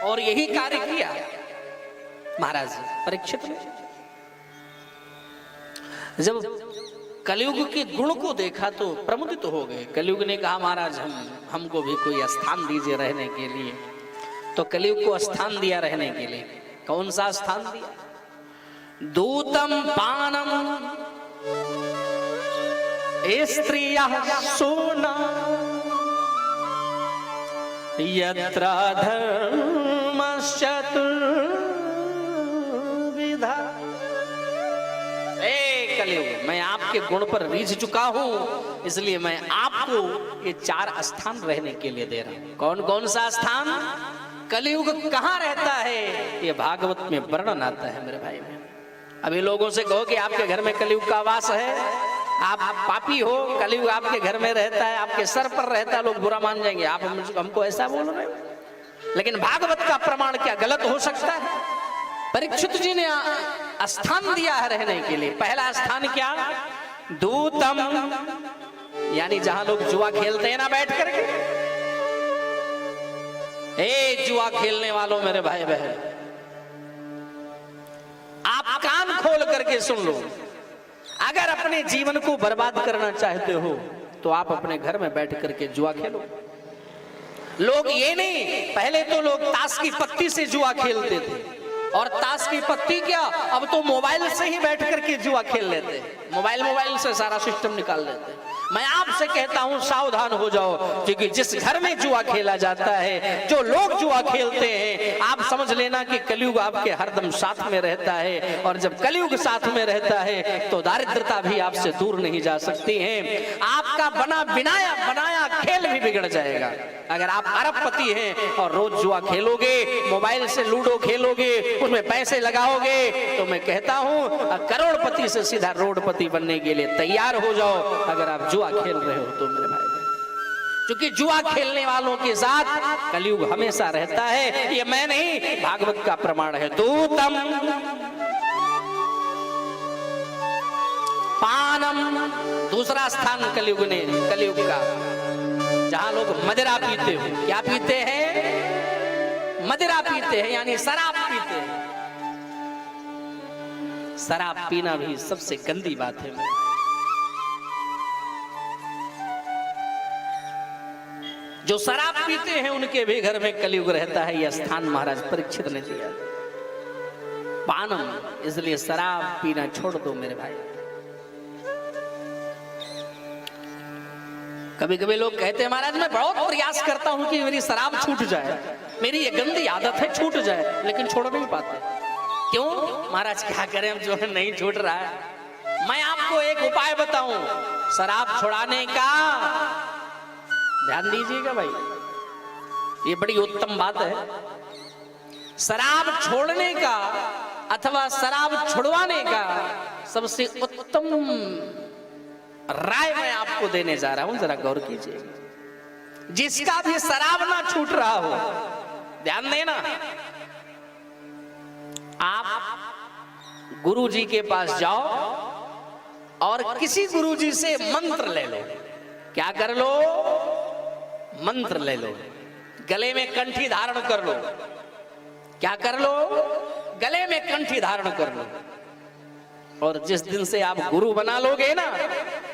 और यही कार्य किया महाराज परीक्षित ने। जब कलयुग के गुण को देखा तो प्रमुदित हो गए। कलयुग ने कहा महाराज हमको भी कोई स्थान दीजिए रहने के लिए। तो कलयुग को स्थान दिया रहने के लिए। कौन सा स्थान दिया? दूतम पानम स्त्रियः सोना यत्र धर्मश्चतुर्विधा। कलयुग मैं आपके गुण पर रीझ चुका हूं, इसलिए मैं आपको ये 4 स्थान रहने के लिए दे रहा हूं। कौन कौन सा स्थान? कलयुग कहां रहता है ये भागवत में वर्णन आता है मेरे भाई। में अभी लोगों से कहो कि आपके घर में कलयुग का वास है, आप पापी हो, कलयुग आपके घर में रहता है, आपके सर पर रहता है, लोग बुरा मान जाएंगे। आप हमको ऐसा बोल रहे हो। लेकिन भागवत का प्रमाण क्या गलत हो सकता है? परीक्षित जी ने स्थान दिया है रहने के लिए। पहला स्थान क्या? दूतम, यानी जहां लोग जुआ खेलते हैं ना बैठ करके। जुआ खेलने वालों मेरे भाई बहन, आप कान खोल करके सुन लो। अगर अपने जीवन को बर्बाद करना चाहते हो तो आप अपने घर में बैठ करके जुआ खेलो। लोग ये नहीं, पहले तो लोग ताश की पत्ती से जुआ खेलते थे, और ताश की पत्ती क्या, अब तो मोबाइल से ही बैठ करके जुआ खेल लेते। मोबाइल से सारा सिस्टम निकाल लेते। मैं आपसे कहता हूं सावधान हो जाओ, क्योंकि जिस घर में जुआ खेला जाता है, जो लोग जुआ खेलते हैं, आप समझ लेना कि कलयुग आपके हरदम साथ में रहता है। और जब कलयुग साथ में रहता है तो दारिद्रता भी आपसे दूर नहीं जा सकती है। आपका बनाया खेल भी बिगड़ जाएगा। अगर आप अरबपति हैं और रोज जुआ खेलोगे, मोबाइल से लूडो खेलोगे, उसमें पैसे लगाओगे, तो मैं कहता हूं करोड़पति से सीधा रोडपति बनने के लिए तैयार हो जाओ। अगर आप जुआ खेल रहे हो तो मेरे भाई, क्योंकि जुआ खेलने वालों के साथ कलयुग हमेशा रहता है। ये मैं नहीं, भागवत का प्रमाण है। दूतम पानम, दूसरा स्थान कलयुग का, जहां लोग मदिरा पीते हो। क्या पीते हैं? मदिरा पीते हैं, यानी शराब पीते हैं। शराब पीना भी सबसे गंदी बात है। जो शराब पीते हैं उनके भी घर में कलयुग रहता है। यह स्थान महाराज परीक्षित ने दिया। पानम, इसलिए शराब पीना छोड़ दो मेरे भाई। कभी कभी लोग कहते हैं महाराज मैं बहुत प्रयास करता हूं कि मेरी शराब छूट जाए, मेरी ये गंदी आदत है छूट जाए, लेकिन छोड़ नहीं पाते। क्यों महाराज? क्या करें, हम जो है नहीं छूट रहा है। मैं आपको एक उपाय बताऊं शराब छुड़ाने का, ध्यान दीजिएगा भाई, ये बड़ी उत्तम बात है। शराब छोड़ने का अथवा शराब छुड़वाने का सबसे उत्तम राय मैं आपको देने जा रहा हूं, जरा गौर कीजिए। जिसका भी शराब ना छूट रहा हो, ध्यान देना, आप गुरुजी के पास जाओ और किसी गुरुजी से मंत्र ले लो। क्या कर लो? मंत्र ले लो। गले में कंठी धारण कर लो। क्या कर लो? गले में कंठी धारण कर लो। और जिस दिन से आप गुरु बना लोगे ना,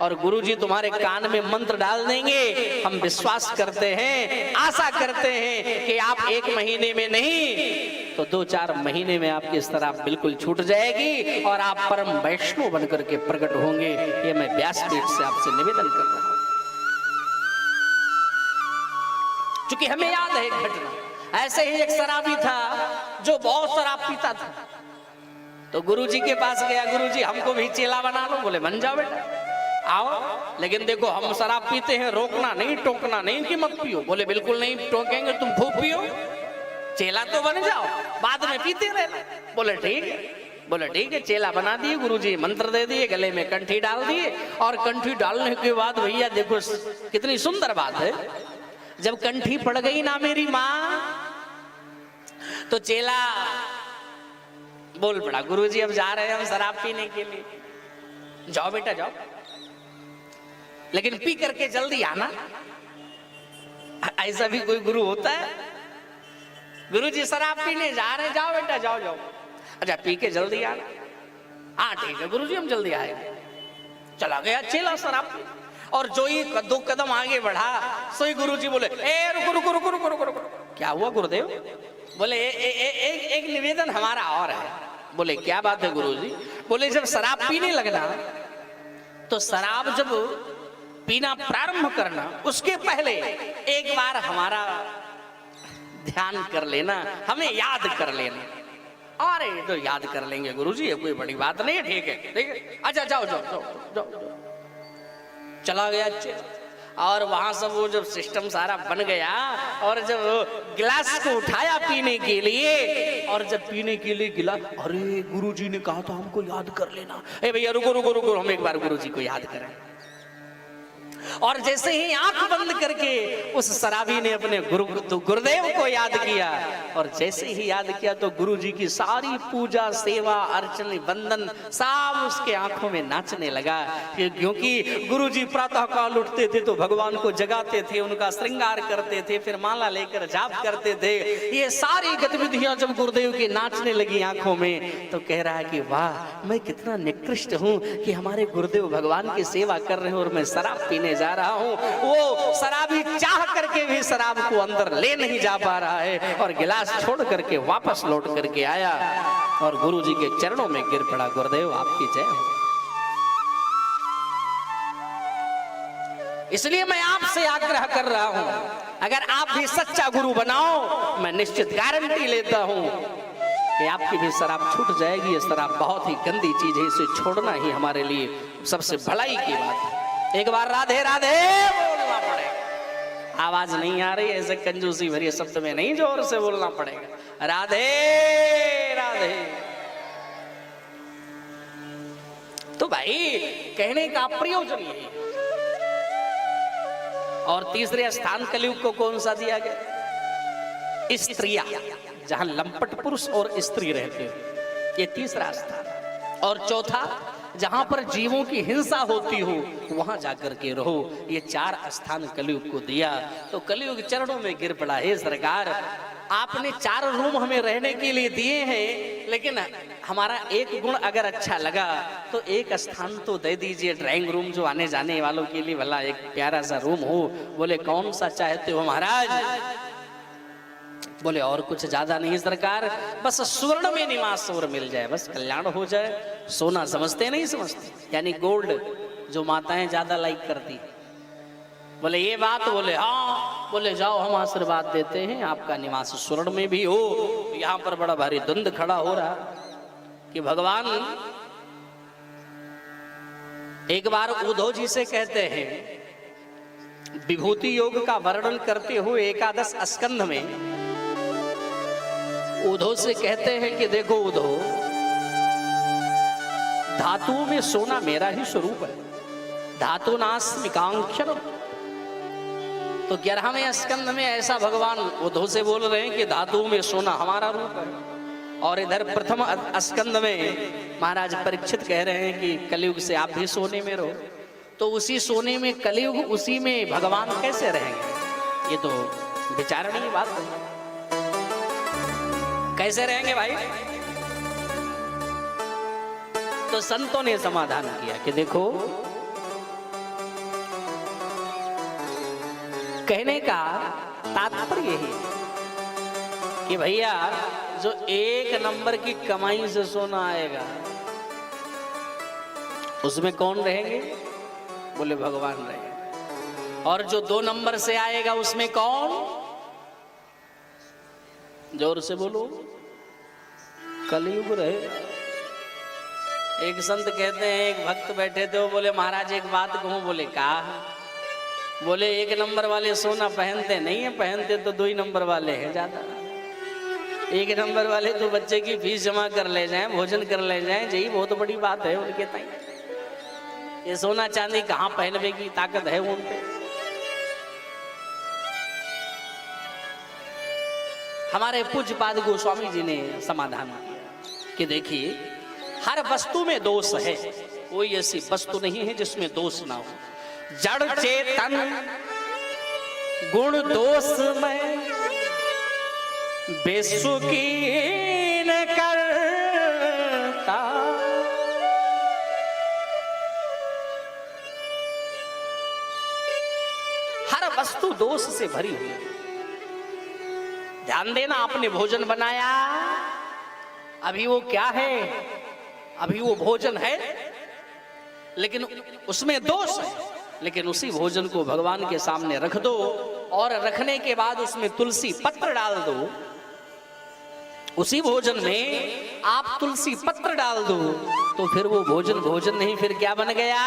और गुरुजी तुम्हारे कान में मंत्र डाल देंगे, हम विश्वास करते हैं, आशा करते हैं कि आप 1 महीने में नहीं तो 2-4 महीने में आपकी शराब बिल्कुल छूट जाएगी और आप परम वैष्णव बनकर के प्रकट होंगे। ये मैं व्यासपीठ से आपसे निवेदन कर रहा हूं। क्योंकि हमें याद है एक घटना, ऐसे ही एक शराबी था जो बहुत शराब पीता था। तो गुरुजी के पास गया, गुरुजी हमको भी चेला बना लो। बोले बन जाओ बेटा, आओ, लेकिन देखो हम शराब पीते हैं, रोकना नहीं, टोकना नहीं कि मत पियो। बोले बिल्कुल नहीं टोकेंगे, तुम खूब पियो, चेला तो बन जाओ, बाद में पीते रहना। बोले ठीक है। बोले ठीक है, चेला बना दिए गुरुजी, मंत्र दे दिए, गले में कंठी डाल दिए। और कंठी डालने के बाद भैया देखो कितनी सुंदर बात है, जब कंठी पड़ गई ना मेरी माँ, तो चेला बोल पड़ा गुरुजी अब जा रहे हैं हम शराब पीने के लिए। जाओ बेटा जाओ, लेकिन पी करके जल्दी आना। ऐसा भी कोई गुरु होता है? गुरुजी शराब पीने जा रहे हैं, जाओ बेटा जाओ जाओ। अच्छा पी के जल्दी आना। हाँ ठीक है गुरुजी हम जल्दी आएंगे। चला गया चेला शराब पी, और जो ही दो कदम आगे बढ़ा सोई गुरुजी बोले ए रुको रुको रुको रुको रुको रुको। क्या हुआ गुरुदेव? बोले एक निवेदन हमारा और है। बोले क्या बात है गुरुजी? बोले जब शराब पीने लगना तो शराब जब पीना प्रारंभ करना उसके पहले एक बार हमारा ध्यान कर लेना, हमें याद कर लेना। अरे तो याद कर लेंगे गुरुजी, ये कोई बड़ी बात नहीं है, ठीक है ठीक है। अच्छा जाओ जाओ जाओ जाओ, जाओ। चला गया और वहां सब वो जब सिस्टम सारा बन गया और जब गिलास को उठाया पीने के लिए, और जब पीने के लिए गिलास, अरे गुरुजी ने कहा था हमको याद कर लेना। ए भैया रुको रुको रुको, हम एक बार गुरुजी को याद करें। और जैसे ही आंख बंद करके उस शराबी ने अपने गुरुदेव को याद किया, और जैसे ही याद किया तो गुरुजी की सारी पूजा सेवा अर्चन वंदन सब उसके आंखों में नाचने लगा। क्योंकि गुरुजी प्रातः काल उठते थे तो भगवान को जगाते थे, उनका श्रृंगार करते थे, फिर माला लेकर जाप करते थे। ये सारी गतिविधियां जब गुरुदेव की नाचने लगी आंखों में, तो कह रहा है कि वाह मैं कितना निकृष्ट हूं कि हमारे गुरुदेव भगवान की सेवा कर रहे हैं और मैं शराब पीने जा रहा हूं। वो शराबी चाह करके भी शराब को अंदर ले नहीं जा पा रहा है, और गिलास छोड़ करके वापस लौट करके आया और गुरुजी के चरणों में गिर पड़ा। गुरुदेव आपकी जय हो। इसलिए मैं आपसे आग्रह कर रहा हूं, अगर आप भी सच्चा गुरु बनाओ, मैं निश्चित गारंटी लेता हूं कि आपकी भी शराब छूट जाएगी। ये शराब बहुत ही गंदी चीज है, इसे छोड़ना ही हमारे लिए सबसे भलाई की बात है। एक बार राधे राधे बोलना पड़ेगा। आवाज नहीं आ रही, ऐसे कंजूसी भरी शब्द में नहीं, जोर से बोलना पड़ेगा। राधे राधे। तो भाई कहने का प्रयोजन यही है। और तीसरे स्थान कलयुग को कौन सा दिया गया? स्त्रियां, जहां लंपट पुरुष और स्त्री रहते हैं, ये तीसरा स्थान। और चौथा, जहां पर जीवों की हिंसा होती हो वहां जाकर के रहो। ये 4 स्थान कलयुग को दिया। तो कलयुग चरणों में गिर पड़ा, हे सरकार आपने 4 रूम हमें रहने के लिए दिए हैं, लेकिन हमारा एक गुण अगर अच्छा लगा तो एक स्थान तो दे दीजिए, ड्राइंग रूम जो आने जाने वालों के लिए भला एक प्यारा सा रूम हो। बोले कौन सा चाहते हो महाराज? बोले और कुछ ज्यादा नहीं सरकार, बस स्वर्ण में निवास और मिल जाए, बस कल्याण हो जाए। सोना समझते नहीं समझते, यानी गोल्ड जो माताएं ज्यादा लाइक करती। बोले ये बात? बोले हाँ। बोले जाओ हम आशीर्वाद देते हैं, आपका निवास स्वर्ण में भी हो। यहाँ पर बड़ा भारी द्वंद खड़ा हो रहा कि भगवान एक बार उद्धव जी से कहते हैं, विभूति योग का वर्णन करते हुए 11 स्कंध में उद्धव से कहते हैं कि देखो उद्धव, धातुओं में सोना मेरा ही स्वरूप है, धातु नास्मिकांक्षर। तो 11वें स्कंध में ऐसा भगवान उद्धव से बोल रहे हैं कि धातुओं में सोना हमारा रूप है। और इधर प्रथम स्कंध में महाराज परीक्षित कह रहे हैं कि कलयुग से आप भी सोने में रहो। तो उसी सोने में कलयुग, उसी में भगवान कैसे रहेंगे? ये तो विचारणीय बात है। कैसे रहेंगे भाई? तो संतों ने समाधान किया कि देखो, कहने का तात्पर्य यही कि भैया जो 1 नंबर की कमाई से सोना आएगा उसमें कौन रहेंगे? बोले भगवान रहेंगे। और जो 2 नंबर से आएगा उसमें कौन? जोर से बोलो, कलयुग रहेगा। एक संत कहते हैं, एक भक्त बैठे थे, वो बोले महाराज एक बात कहूं। बोले कहा? बोले 1 नंबर वाले सोना पहनते नहीं है, पहनते तो 2 ही नंबर वाले हैं ज्यादा। 1 नंबर वाले तो बच्चे की फीस जमा कर ले जाएं, भोजन कर ले जाएं, यही बहुत बड़ी बात है उनके ताई। ये सोना चांदी कहाँ पहनने की ताकत है उन पे? हमारे पूज्यपाद गोस्वामी जी ने समाधान किया कि देखिए, हर वस्तु में दोष है, कोई ऐसी वस्तु नहीं है जिसमें दोष ना हो। जड़ चेतन गुण दोष में बेसुकीन करता, हर वस्तु दोष से भरी हुई। ध्यान देना, आपने भोजन बनाया, अभी वो क्या है, अभी वो भोजन है लेकिन उसमें दोष है। लेकिन उसी भोजन को भगवान के सामने रख दो और रखने के बाद उसमें तुलसी पत्र डाल दो। उसी भोजन में आप तुलसी पत्र डाल दो तो फिर वो भोजन भोजन नहीं, फिर क्या बन गया,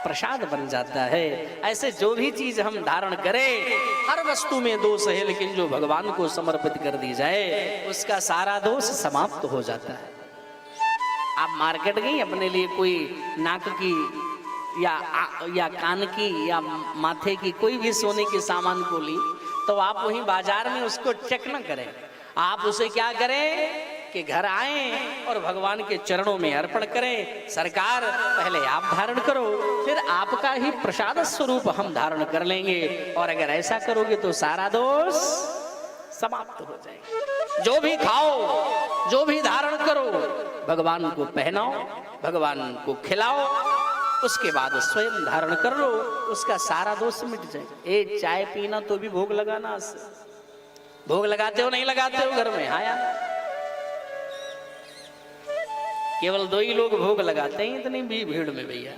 प्रसाद बन जाता है। ऐसे जो भी चीज हम धारण करें, हर वस्तु में दोष है, लेकिन जो भगवान को समर्पित कर दी जाए उसका सारा दोष समाप्त हो जाता है। आप मार्केट गई, अपने लिए कोई नाक की या कान की या माथे की कोई भी सोने के सामान को ली, तो आप वहीं बाजार में उसको चेक न करें, आप उसे क्या करें कि घर आए और भगवान के चरणों में अर्पण करें। सरकार पहले आप धारण करो, फिर आपका ही प्रसाद स्वरूप हम धारण कर लेंगे। और अगर ऐसा करोगे तो सारा दोष समाप्त हो जाएगा। जो भी खाओ, जो भी धारण करो, भगवान को पहनाओ, भगवान को खिलाओ, उसके बाद स्वयं धारण कर लो, उसका सारा दोष मिट जाएगा। ए चाय पीना तो भी भोग लगाना, भोग लगाते हो नहीं लगाते हो घर में? हाँ यार, केवल 2 ही लोग भोग लगाते हैं इतनी भी भीड़ में भैया।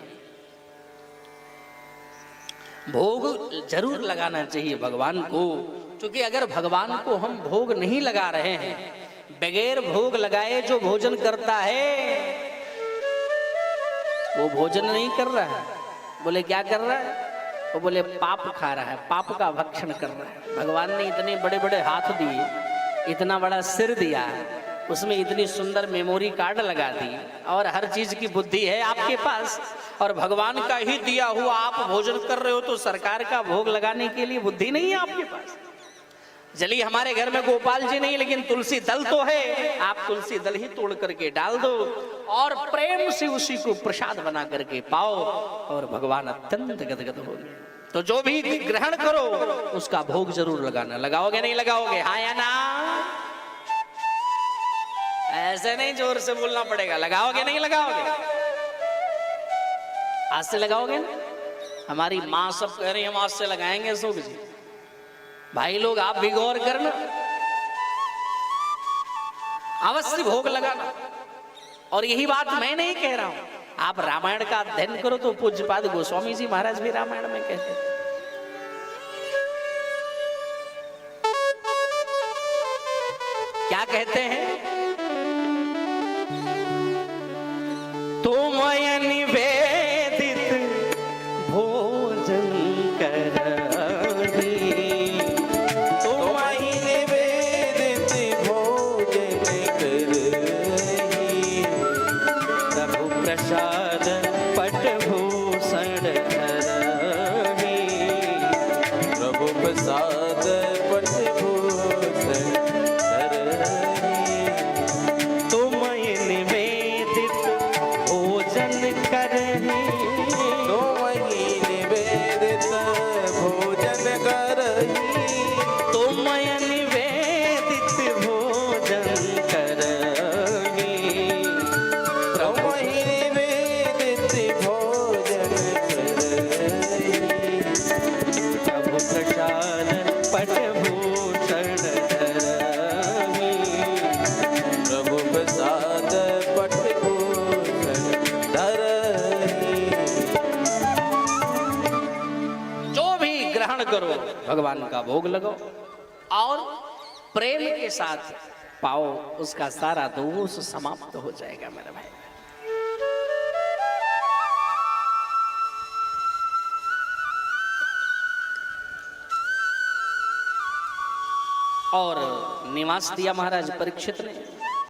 भोग जरूर लगाना चाहिए भगवान को, क्योंकि अगर भगवान को हम भोग नहीं लगा रहे हैं, बगैर भोग लगाए जो भोजन करता है वो भोजन नहीं कर रहा है। बोले क्या कर रहा है? वो बोले पाप खा रहा है, पाप का भक्षण कर रहा है। भगवान ने इतने बड़े बड़े हाथ दिए, इतना बड़ा सिर दिया, उसमें इतनी सुंदर मेमोरी कार्ड लगा दी और हर चीज की बुद्धि है आपके पास, और भगवान का ही दिया हुआ आप भोजन कर रहे हो, तो सरकार का भोग लगाने के लिए बुद्धि नहीं है आपके पास। चलिए हमारे घर में गोपाल जी नहीं, लेकिन तुलसी दल तो है, आप तुलसी दल ही तोड़ करके डाल दो और प्रेम से उसी को प्रसाद बना करके पाओ, और भगवान अत्यंत गदगद हो गए। तो जो भी ग्रहण करो उसका भोग जरूर लगाना। लगाओगे नहीं लगाओगे? हाँ या ना? ऐसे नहीं, जोर से बोलना पड़ेगा। लगाओगे नहीं लगाओगे? आज से लगाओगे ना? हमारी माँ सब कह रही है हम आज से लगाएंगे सुख जी। भाई लोग आप भी गौर करना, अवश्य भोग लगाना। और यही बात मैं नहीं कह रहा हूं, आप रामायण का अध्ययन करो तो पूज्यपाद गोस्वामी जी महाराज भी रामायण में कहते हैं। क्या कहते हैं? तुम निवेदित भोजन कर, प्रसाद पट भूषण धरहि, प्रभु प्रसाद पट भूषण धरहि। तुम निवेदित भोजन करहि, तुम निवेदित भोजन करहि, तुम निवेदित भोजन करहि, प्रसाद पट भूषण धरहि, प्रभु प्रसाद पट भूषण धरहि। जो भी ग्रहण करो भगवान का भोग लगाओ और प्रेम के साथ पाओ, उसका सारा दोष समाप्त हो जाएगा मेरे भाई। और निवास दिया महाराज परीक्षित ने।